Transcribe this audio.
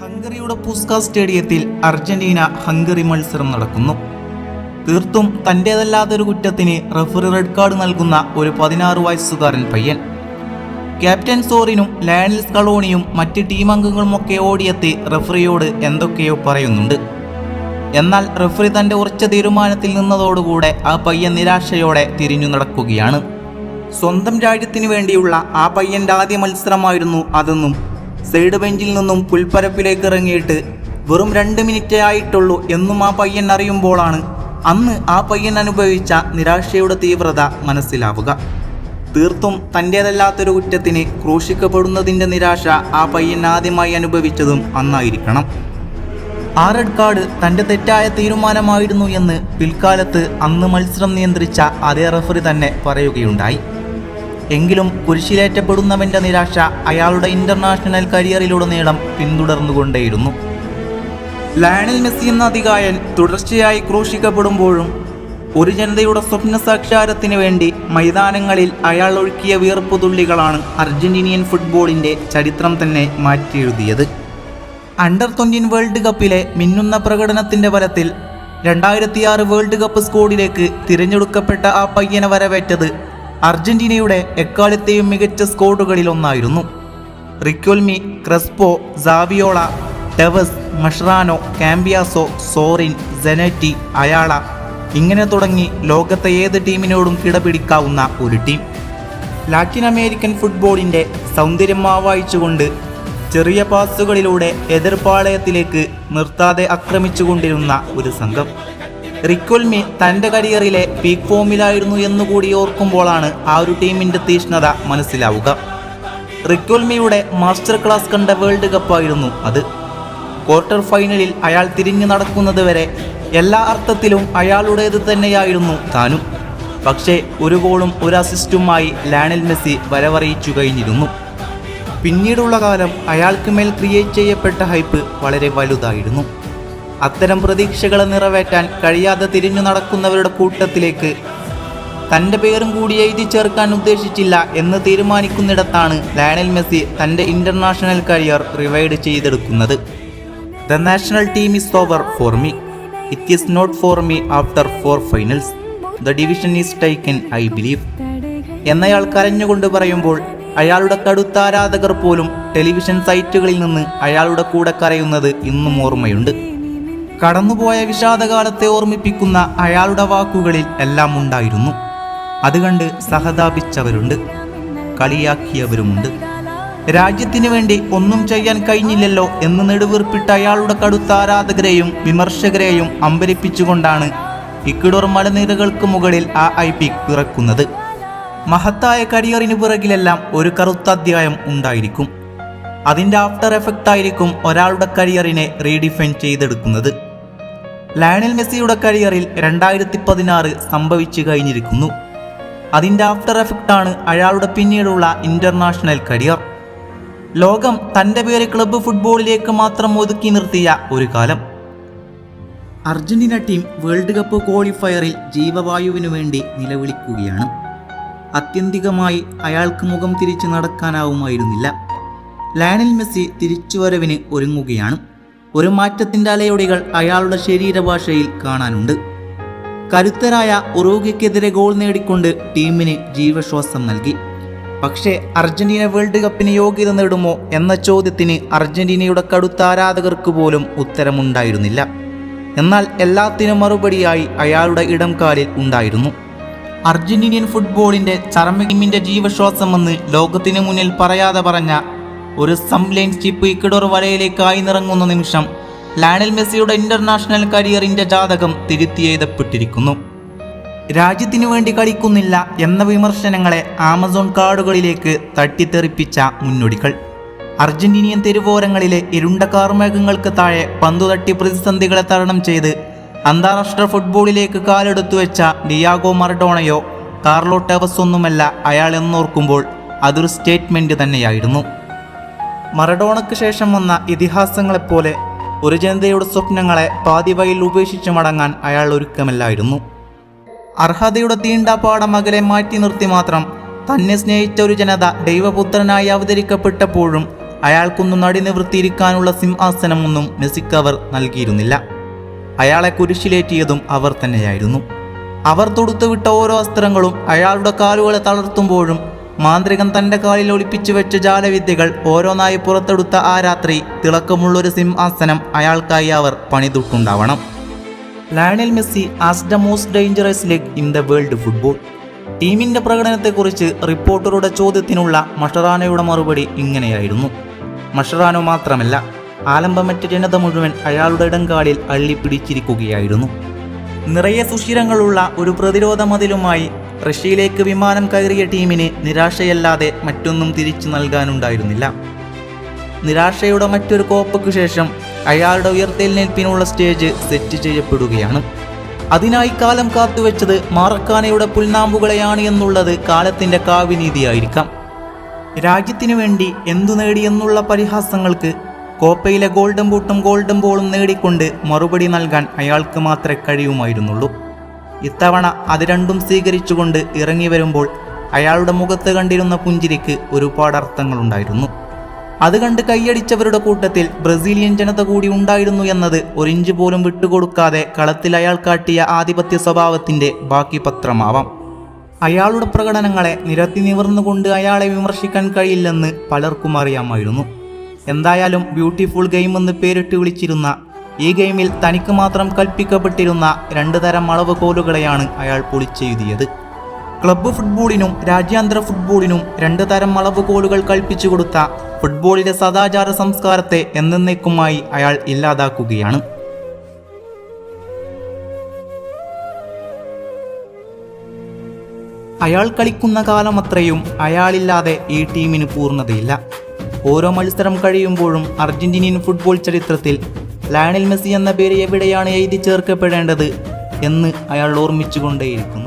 ഹംഗറിയുടെ പൂസ്കാ സ്റ്റേഡിയത്തിൽ Argentina Hungary മത്സരം നടക്കുന്നു. തീർത്തും തൻ്റേതല്ലാത്തൊരു കുറ്റത്തിന് റഫറി റെഡ് കാർഡ് നൽകുന്ന ഒരു 16 വയസ്സുകാരൻ പയ്യൻ. ക്യാപ്റ്റൻ സോറിനും ലയണൽ സ്കലോണിയും മറ്റ് ടീം അംഗങ്ങളുമൊക്കെ ഓടിയെത്തി റഫറിയോട് എന്തൊക്കെയോ പറയുന്നുണ്ട്. എന്നാൽ റഫറി തൻ്റെ ഉറച്ച തീരുമാനത്തിൽ നിന്നതോടുകൂടെ ആ പയ്യൻ നിരാശയോടെ തിരിഞ്ഞു നടക്കുകയാണ്. സ്വന്തം രാജ്യത്തിന് വേണ്ടിയുള്ള ആ പയ്യൻ്റെ ആദ്യ മത്സരമായിരുന്നു അതെന്നും സൈഡ് ബെഞ്ചിൽ നിന്നും പുൽപ്പരപ്പിലേക്ക് ഇറങ്ങിയിട്ട് വെറും 2 മിനിറ്റേ ആയിട്ടുള്ളൂ എന്നും ആ പയ്യൻ അറിയുമ്പോഴാണ് അന്ന് ആ പയ്യൻ അനുഭവിച്ച നിരാശയുടെ തീവ്രത മനസ്സിലാവുക. തീർത്തും തൻ്റേതല്ലാത്തൊരു കുറ്റത്തിന് ക്രൂശിക്കപ്പെടുന്നതിൻ്റെ നിരാശ ആ പയ്യൻ ആദ്യമായി അനുഭവിച്ചതും അന്നായിരിക്കണം. ആ റെഡ് കാർഡ് തൻ്റെ തെറ്റായ തീരുമാനമായിരുന്നു എന്ന് പിൽക്കാലത്ത് അന്ന് മത്സരം നിയന്ത്രിച്ച അതേ റഫറി തന്നെ പറയുകയുണ്ടായി. എങ്കിലും കുരിശിലേറ്റപ്പെടുന്നവൻ്റെ നിരാശ അയാളുടെ ഇൻ്റർനാഷണൽ കരിയറിലുടനീളം പിന്തുടർന്നുകൊണ്ടേയിരുന്നു. ലയണൽ മെസ്സി എന്ന അതികായൻ തുടർച്ചയായി ക്രൂശിക്കപ്പെടുമ്പോഴും ഒരു ജനതയുടെ സ്വപ്ന സാക്ഷാത്കാരത്തിന് വേണ്ടി മൈതാനങ്ങളിൽ അയാൾ ഒഴുക്കിയ വിയർപ്പ് തുള്ളികളാണ് അർജന്റീനിയൻ ഫുട്ബോളിൻ്റെ ചരിത്രം തന്നെ മാറ്റിയെഴുതിയത്. അണ്ടർ 19 വേൾഡ് കപ്പിലെ മിന്നുന്ന പ്രകടനത്തിൻ്റെ ബലത്തിൽ 2006 വേൾഡ് കപ്പ് സ്ക്വാഡിലേക്ക് തിരഞ്ഞെടുക്കപ്പെട്ട ആ പയ്യനെ വരവേറ്റത് അർജന്റീനയുടെ എക്കാലത്തെയും മികച്ച സ്ക്വാഡുകളിലൊന്നായിരുന്നു. Riquelme, Crespo, Saviola, Tevez, മഷ്റാനോ, കാമ്പിയാസോ, സോറിൻ, Zanetti, അയാള ഇങ്ങനെ തുടങ്ങി ലോകത്തെ ഏത് ടീമിനോടും കിടപിടിക്കാവുന്ന ഒരു ടീം. ലാറ്റിൻ അമേരിക്കൻ ഫുട്ബോളിൻ്റെ സൗന്ദര്യം ആവാഹിച്ചുകൊണ്ട് ചെറിയ പാസുകളിലൂടെ എതിർപ്പാളയത്തിലേക്ക് നിർത്താതെ ആക്രമിച്ചുകൊണ്ടിരുന്ന ഒരു സംഘം. റിക്വൽമി തൻ്റെ കരിയറിലെ പീക്ക് ഫോമിലായിരുന്നു എന്നുകൂടി ഓർക്കുമ്പോഴാണ് ആ ഒരു ടീമിൻ്റെ തീഷ്ണത മനസ്സിലാവുക. റിക്വൽമിയുടെ മാസ്റ്റർ ക്ലാസ് കണ്ട വേൾഡ് കപ്പായിരുന്നു അത്. ക്വാർട്ടർ ഫൈനലിൽ അയാൾ തിരിഞ്ഞു നടക്കുന്നത് വരെ എല്ലാ അർത്ഥത്തിലും അയാളുടേത് തന്നെയായിരുന്നു താനും. പക്ഷേ ഒരു ഗോളും ഒരു അസിസ്റ്റുമായി ലയണൽ മെസ്സി വരവറിയിച്ചു കഴിഞ്ഞിരുന്നു. പിന്നീടുള്ള കാലം അയാൾക്ക് മേൽ ക്രിയേറ്റ് ചെയ്യപ്പെട്ട ഹൈപ്പ് വളരെ വലുതായിരുന്നു. അത്തരം പ്രതീക്ഷകളെ നിറവേറ്റാൻ കഴിയാതെ തിരിഞ്ഞു നടക്കുന്നവരുടെ കൂട്ടത്തിലേക്ക് തൻ്റെ പേരും കൂടി എഴുതി ചേർക്കാൻ ഉദ്ദേശിച്ചില്ല എന്ന് തീരുമാനിക്കുന്നിടത്താണ് ലയണൽ മെസ്സി തൻ്റെ ഇൻ്റർനാഷണൽ കരിയർ റിവൈഡ് ചെയ്തെടുക്കുന്നത്. The national team is over for me, it is not for me after 4 finals, the division is taken I believe എന്നയാൾ കരഞ്ഞുകൊണ്ട് പറയുമ്പോൾ അയാളുടെ കടുത്ത ആരാധകർ പോലും ടെലിവിഷൻ സൈറ്റുകളിൽ നിന്ന് അയാളുടെ കൂടെ കരയുന്നത് ഇന്നും ഓർമ്മയുണ്ട്. കടന്നുപോയ വിഷാദകാലത്തെ ഓർമ്മിപ്പിക്കുന്ന അയാളുടെ വാക്കുകളിൽ എല്ലാം ഉണ്ടായിരുന്നു. അതുകണ്ട് സഹതാപിച്ചവരുണ്ട്, കളിയാക്കിയവരുമുണ്ട്. രാജ്യത്തിന് വേണ്ടി ഒന്നും ചെയ്യാൻ കഴിഞ്ഞില്ലല്ലോ എന്ന് നെടുവീർപ്പിട്ട അയാളുടെ കടുത്ത ആരാധകരെയും വിമർശകരെയും അമ്പരിപ്പിച്ചുകൊണ്ടാണ് ഇക്വഡോർ മലനിരകൾക്ക് മുകളിൽ ആ ഐപിക് പിറക്കുന്നത്. മഹത്തായ കരിയറിന് പിറകിലെല്ലാം ഒരു കറുത്ത അധ്യായം ഉണ്ടായിരിക്കും. അതിൻ്റെ ആഫ്റ്റർ എഫക്റ്റ് ആയിരിക്കും ഒരാളുടെ കരിയറിനെ റീഡിഫൈൻ ചെയ്തെടുക്കുന്നത്. ലയണൽ മെസ്സിയുടെ കരിയറിൽ 2016 സംഭവിച്ചു കഴിഞ്ഞിരിക്കുന്നു. അതിൻ്റെ ആഫ്റ്റർ എഫക്റ്റാണ് അയാളുടെ പിന്നീടുള്ള ഇൻ്റർനാഷണൽ കരിയർ. ലോകം തൻ്റെ പേര് ക്ലബ്ബ് ഫുട്ബോളിലേക്ക് മാത്രം ഒതുക്കി നിർത്തിയ ഒരു കാലം. അർജന്റീന ടീം വേൾഡ് കപ്പ് ക്വാളിഫയറിൽ ജീവവായുവിനു വേണ്ടി നിലവിളിക്കുകയാണ്. ആത്യന്തികമായി അയാൾക്ക് മുഖം തിരിച്ച് നടക്കാനാവുമായിരുന്നില്ല. ലയണൽ മെസ്സി തിരിച്ചുവരവിന് ഒരുങ്ങുകയാണ്. ഒരു മാറ്റത്തിൻ്റെ അലയൊടികൾ അയാളുടെ ശരീരഭാഷയിൽ കാണാനുണ്ട്. കരുത്തരായ ഉറുഗ്വേക്കെതിരെ ഗോൾ നേടിക്കൊണ്ട് ടീമിന് ജീവശ്വാസം നൽകി. പക്ഷേ അർജന്റീന വേൾഡ് കപ്പിന് യോഗ്യത നേടുമോ എന്ന ചോദ്യത്തിന് അർജന്റീനയുടെ കടുത്ത ആരാധകർക്ക് പോലും ഉത്തരമുണ്ടായിരുന്നില്ല. എന്നാൽ എല്ലാത്തിനും മറുപടിയായി അയാളുടെ ഇടം കാലിൽ ഉണ്ടായിരുന്നു. അർജന്റീനിയൻ ഫുട്ബോളിൻ്റെ ചരമഗെയിമിൻ്റെ ജീവശ്വാസമെന്ന് ലോകത്തിന് മുന്നിൽ പറയാതെ പറഞ്ഞ ഒരു സംലൈൻ ചിപ്പ് ഇക്വഡോർ വലയിലേക്കായി നിറങ്ങുന്ന നിമിഷം ലയണൽ മെസ്സിയുടെ ഇൻ്റർനാഷണൽ കരിയറിൻ്റെ ജാതകം തിരുത്തിയെഴുതപ്പെട്ടിരിക്കുന്നു. രാജ്യത്തിനു വേണ്ടി കളിക്കുന്നില്ല എന്ന വിമർശനങ്ങളെ ആമസോൺ കാർഡുകളിലേക്ക് തട്ടിത്തെറിപ്പിച്ച മുന്നോടികൾ. അർജന്റീനിയൻ തെരുവോരങ്ങളിലെ ഇരുണ്ട കാർമേഘങ്ങൾക്ക് താഴെ പന്തുതട്ടി പ്രതിസന്ധികളെ തരണം ചെയ്ത് അന്താരാഷ്ട്ര ഫുട്ബോളിലേക്ക് കാലെടുത്തു വെച്ച ഡിയാഗോ മറഡോണയോ കാർലോ ടെവസ് ഒന്നുമല്ല അയാൾ എന്നോർക്കുമ്പോൾ അതൊരു സ്റ്റേറ്റ്മെൻറ്റ് തന്നെയായിരുന്നു. മറഡോണയ്ക്ക് ശേഷം വന്ന ഇതിഹാസങ്ങളെപ്പോലെ ഒരു ജനതയുടെ സ്വപ്നങ്ങളെ പാതിവയിൽ ഉപേക്ഷിച്ച് മടങ്ങാൻ അയാൾ ഒരുക്കമല്ലായിരുന്നു. അർഹതയുടെ തീണ്ടാപ്പാടം അകലെ മാറ്റി നിർത്തി മാത്രം തന്നെ സ്നേഹിച്ച ഒരു ജനത ദൈവപുത്രനായി അവതരിക്കപ്പെട്ടപ്പോഴും അയാൾക്കൊന്നും നടിനിവൃത്തിയിരിക്കാനുള്ള സിംഹാസനമൊന്നും മെസ്സിക്ക് അവർ നൽകിയിരുന്നില്ല. അയാളെ കുരിശിലേറ്റിയതും അവർ തന്നെയായിരുന്നു. അവർ തൊടുത്തുവിട്ട ഓരോ അസ്ത്രങ്ങളും അയാളുടെ കാലുകളെ തളർത്തുമ്പോഴും മാന്ത്രികൻ തൻ്റെ കാലിൽ ഒളിപ്പിച്ചു വെച്ച ജാലവിദ്യകൾ ഓരോന്നായി പുറത്തെടുത്ത ആ രാത്രി തിളക്കമുള്ളൊരു സിംഹാസനം അയാൾക്കായി അവർ പണിതിട്ടുണ്ടാവണം. Lionel Messi as the most dangerous leg in the world football. ടീമിൻ്റെ പ്രകടനത്തെക്കുറിച്ച് റിപ്പോർട്ടറുടെ ചോദ്യത്തിനുള്ള മഷറാനോയുടെ മറുപടി ഇങ്ങനെയായിരുന്നു. മഷറാനോ മാത്രമല്ല, ആലംബമറ്റ ജനത മുഴുവൻ അയാളുടെ ഇടങ്കാലിൽ അള്ളിപ്പിടിച്ചിരിക്കുകയായിരുന്നു. നിറയെ സുഷിരങ്ങളുള്ള ഒരു പ്രതിരോധ മതിലുമായി റഷ്യയിലേക്ക് വിമാനം കയറിയ ടീമിന് നിരാശയല്ലാതെ മറ്റൊന്നും തിരിച്ചു നൽകാനുണ്ടായിരുന്നില്ല. നിരാശയുടെ മറ്റൊരു കോപ്പയ്ക്കു ശേഷം അയാളുടെ ഉയർത്തെഴുന്നേൽപ്പിനുള്ള സ്റ്റേജ് സെറ്റ് ചെയ്യപ്പെടുകയാണ്. അതിനായി കാലം കാത്തുവെച്ചത് മാറക്കാനയുടെ പുൽനാമ്പുകളെയാണ് എന്നുള്ളത് കാലത്തിൻ്റെ കാവ്യനീതിയായിരിക്കാം. രാജ്യത്തിനു വേണ്ടി എന്തു നേടിയെന്നുള്ള പരിഹാസങ്ങൾക്ക് കോപ്പയിലെ ഗോൾഡൻ ബൂട്ടും ഗോൾഡൻ ബോളും നേടിക്കൊണ്ട് മറുപടി നൽകാൻ അയാൾക്ക് മാത്രമേ കഴിയുമായിരുന്നുള്ളൂ. ഇത്തവണ അത് രണ്ടും സ്വീകരിച്ചുകൊണ്ട് ഇറങ്ങി വരുമ്പോൾ അയാളുടെ മുഖത്ത് കണ്ടിരുന്ന പുഞ്ചിരിക്ക് ഒരുപാട് അർത്ഥങ്ങളുണ്ടായിരുന്നു. അത് കണ്ട് കൈയടിച്ചവരുടെ കൂട്ടത്തിൽ ബ്രസീലിയൻ ജനത കൂടി ഉണ്ടായിരുന്നു എന്നത് ഒരിഞ്ച് പോലും വിട്ടുകൊടുക്കാതെ കളത്തിൽ അയാൾ കാട്ടിയ ആധിപത്യ സ്വഭാവത്തിൻ്റെ ബാക്കി പത്രമാവാം. അയാളുടെ പ്രകടനങ്ങളെ നിരത്തി നിവർന്നുകൊണ്ട് അയാളെ വിമർശിക്കാൻ കഴിയില്ലെന്ന് പലർക്കും അറിയാമായിരുന്നു. എന്തായാലും ബ്യൂട്ടിഫുൾ ഗെയിം എന്ന് പേരിട്ട് വിളിച്ചിരുന്ന ഈ ഗെയിമിൽ തനിക്ക് മാത്രം കൽപ്പിക്കപ്പെട്ടിരുന്ന 2 തരം അളവുകോലുകളെയാണ് അയാൾ പൊളിച്ചെഴുതിയത്. ക്ലബ്ബ് ഫുട്ബോളിനും രാജ്യാന്തര ഫുട്ബോളിനും 2 തരം അളവുകോലുകൾ കൽപ്പിച്ചു കൊടുത്ത ഫുട്ബോളിലെ സദാചാര സംസ്കാരത്തെ എന്നേക്കുമായി അയാൾ ഇല്ലാതാക്കുകയാണ്. അയാൾ കളിക്കുന്ന കാലമത്രയും അയാളില്ലാതെ ഈ ടീമിന് പൂർണ്ണതയില്ല. ഓരോ മത്സരം കഴിയുമ്പോഴും അർജന്റീനിയൻ ഫുട്ബോൾ ചരിത്രത്തിൽ ലയണൽ മെസ്സി എന്ന പേര് എവിടെയാണ് എഴുതി ചേർക്കപ്പെടേണ്ടത് എന്ന് അയാൾ ഓർമ്മിച്ചുകൊണ്ടേയിരിക്കുന്നു.